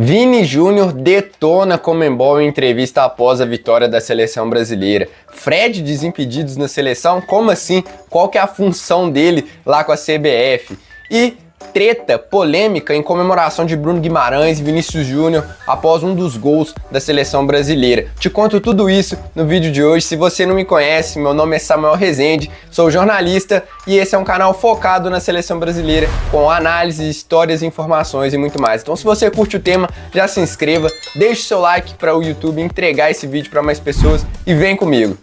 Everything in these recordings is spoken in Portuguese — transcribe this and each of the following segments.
Vini Júnior detona Conmebol em entrevista após a vitória da seleção brasileira. Fred desimpedidos na seleção? Como assim? Qual que é a função dele lá com a CBF? E treta polêmica em comemoração de Bruno Guimarães e Vinícius Júnior após um dos gols da seleção brasileira. Te conto tudo isso no vídeo de hoje. Se você não me conhece, meu nome é Samuel Rezende, sou jornalista e esse é um canal focado na seleção brasileira com análise, histórias, informações e muito mais. Então se você curte o tema, já se inscreva, deixe seu like para o YouTube entregar esse vídeo para mais pessoas e vem comigo.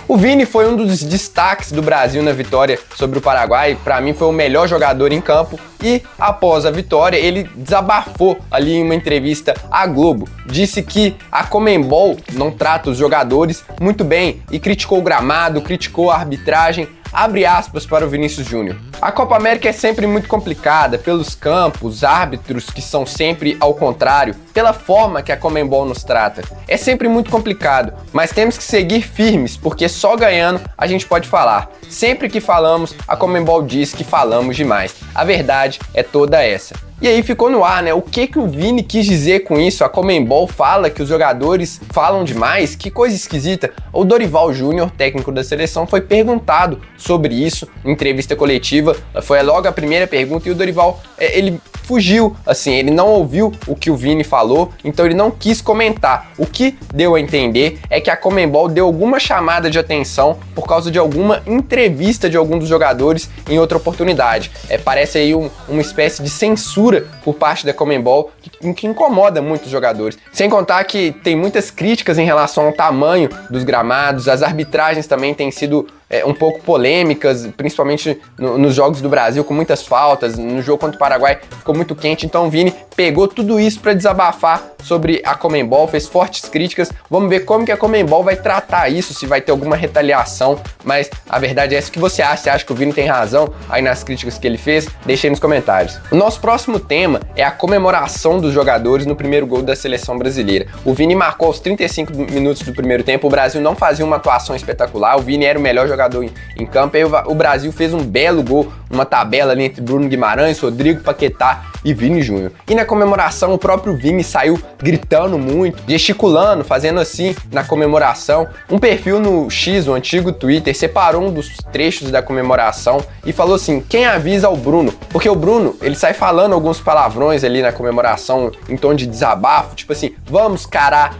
O Vini foi um dos destaques do Brasil na vitória sobre o Paraguai. Para mim foi o melhor jogador em campo e após a vitória ele desabafou ali em uma entrevista à Globo. Disse que a Conmebol não trata os jogadores muito bem e criticou o gramado, criticou a arbitragem. Abre aspas para o Vinícius Júnior. A Copa América é sempre muito complicada pelos campos, árbitros que são sempre ao contrário, pela forma que a Conmebol nos trata. É sempre muito complicado, mas temos que seguir firmes, porque só ganhando a gente pode falar. Sempre que falamos, a Conmebol diz que falamos demais. A verdade é toda essa. E aí ficou no ar, né? O que o Vini quis dizer com isso? A Conmebol fala que os jogadores falam demais? Que coisa esquisita. O Dorival Júnior, técnico da seleção, foi perguntado sobre isso em entrevista coletiva. Foi logo a primeira pergunta e o Dorival, ele fugiu, assim, ele não ouviu o que o Vini falou, então ele não quis comentar. O que deu a entender é que a Conmebol deu alguma chamada de atenção por causa de alguma entrevista de algum dos jogadores em outra oportunidade. Parece aí uma espécie de censura por parte da Conmebol que incomoda muitos jogadores. Sem contar que tem muitas críticas em relação ao tamanho dos gramados, as arbitragens também têm sido um pouco polêmicas, principalmente nos jogos do Brasil, com muitas faltas. No jogo contra o Paraguai ficou muito quente, então o Vini pegou tudo isso para desabafar sobre a Conmebol, fez fortes críticas. Vamos ver como que a Conmebol vai tratar isso, se vai ter alguma retaliação, mas a verdade é essa. O que você acha? Você acha que o Vini tem razão aí nas críticas que ele fez? Deixa aí nos comentários. O nosso próximo tema é a comemoração dos jogadores no primeiro gol da seleção brasileira. O Vini marcou aos 35 minutos do primeiro tempo, o Brasil não fazia uma atuação espetacular, o Vini era o melhor jogador em campo, aí o Brasil fez um belo gol, uma tabela ali entre Bruno Guimarães, Rodrigo Paquetá e Vini Júnior. E na comemoração o próprio Vini saiu gritando muito, gesticulando, fazendo assim na comemoração. Um perfil no X, o antigo Twitter, separou um dos trechos da comemoração e falou assim: quem avisa o Bruno? Porque o Bruno, ele sai falando alguns palavrões ali na comemoração em tom de desabafo, tipo assim, vamos cará.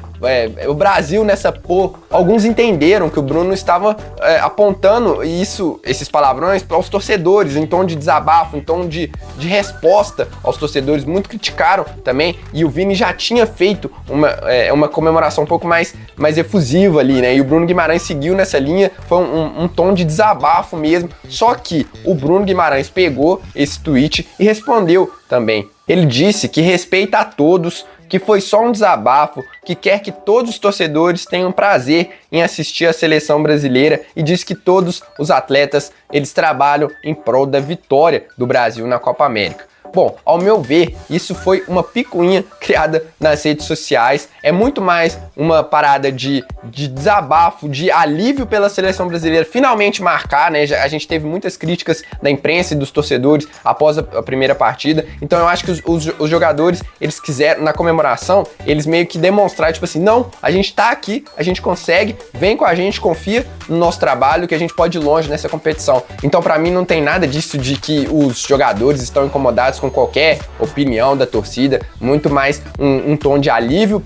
O Brasil nessa porra, alguns entenderam que o Bruno estava apontando esses palavrões para os torcedores, em tom de desabafo, em tom de resposta aos torcedores. Muito criticaram também, e o Vini já tinha feito uma comemoração um pouco mais efusiva ali, né? E o Bruno Guimarães seguiu nessa linha, foi um tom de desabafo mesmo, só que o Bruno Guimarães pegou esse tweet e respondeu também. Ele disse que respeita a todos, que foi só um desabafo, que quer que todos os torcedores tenham prazer em assistir a seleção brasileira e diz que todos os atletas, eles trabalham em prol da vitória do Brasil na Copa América. Bom, ao meu ver, isso foi uma picuinha criada nas redes sociais, é muito mais uma parada de desabafo, de alívio pela seleção brasileira finalmente marcar, né? A gente teve muitas críticas da imprensa e dos torcedores após a primeira partida, então eu acho que os jogadores, eles quiseram, na comemoração, eles meio que demonstraram, tipo assim, não, a gente tá aqui, a gente consegue, vem com a gente, confia no nosso trabalho, que a gente pode ir longe nessa competição. Então pra mim não tem nada disso de que os jogadores estão incomodados com qualquer opinião da torcida, muito mais um tom de alívio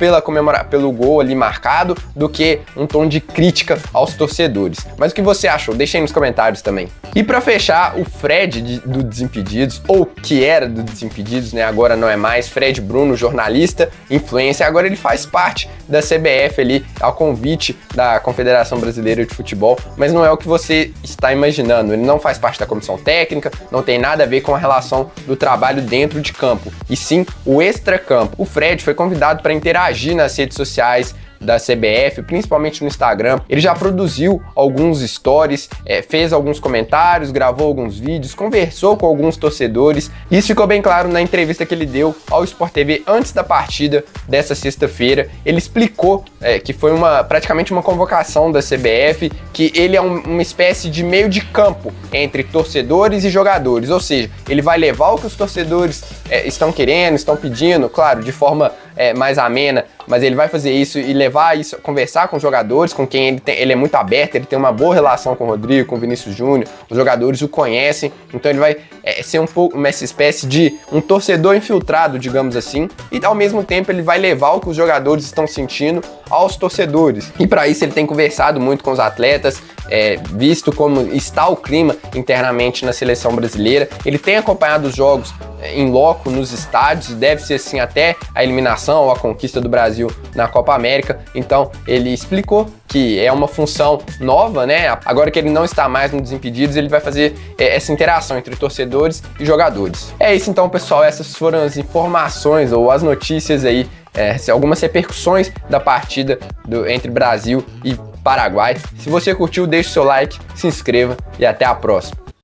pelo gol ali marcado do que um tom de crítica aos torcedores. Mas o que você achou? Deixa aí nos comentários também. E para fechar, o Fred do Desimpedidos, ou que era do Desimpedidos, né? Agora não é mais, Fred Bruno, jornalista, influencer, agora ele faz parte da CBF ali, ao convite da Confederação Brasileira de Futebol, mas não é o que você está imaginando. Ele não faz parte da comissão técnica, não tem nada a ver com a relação do trabalho dentro de campo, e sim o extracampo. O Fred foi convidado para interagir nas redes sociais, da CBF, principalmente no Instagram. Ele já produziu alguns stories, fez alguns comentários, gravou alguns vídeos, conversou com alguns torcedores. Isso ficou bem claro na entrevista que ele deu ao Sport TV antes da partida dessa sexta-feira. Ele explicou que foi praticamente uma convocação da CBF, que ele é uma espécie de meio de campo entre torcedores e jogadores, ou seja, ele vai levar o que os torcedores estão querendo, estão pedindo, claro, de forma mais amena, mas ele vai fazer isso e levar isso, conversar com os jogadores, com quem ele é muito aberto, ele tem uma boa relação com o Rodrigo, com o Vinícius Júnior, os jogadores o conhecem, então ele vai ser um pouco essa espécie de um torcedor infiltrado, digamos assim, e ao mesmo tempo ele vai levar o que os jogadores estão sentindo aos torcedores. E para isso ele tem conversado muito com os atletas, visto como está o clima internamente na seleção brasileira. Ele tem acompanhado os jogos em loco nos estádios, deve ser assim até a eliminação ou a conquista do Brasil na Copa América. Então ele explicou que é uma função nova, né? Agora que ele não está mais no Desimpedidos, ele vai fazer essa interação entre torcedores e jogadores. É isso então, pessoal, essas foram as informações ou as notícias aí, algumas repercussões da partida entre Brasil e Paraguai. Se você curtiu, deixe seu like, se inscreva e até a próxima.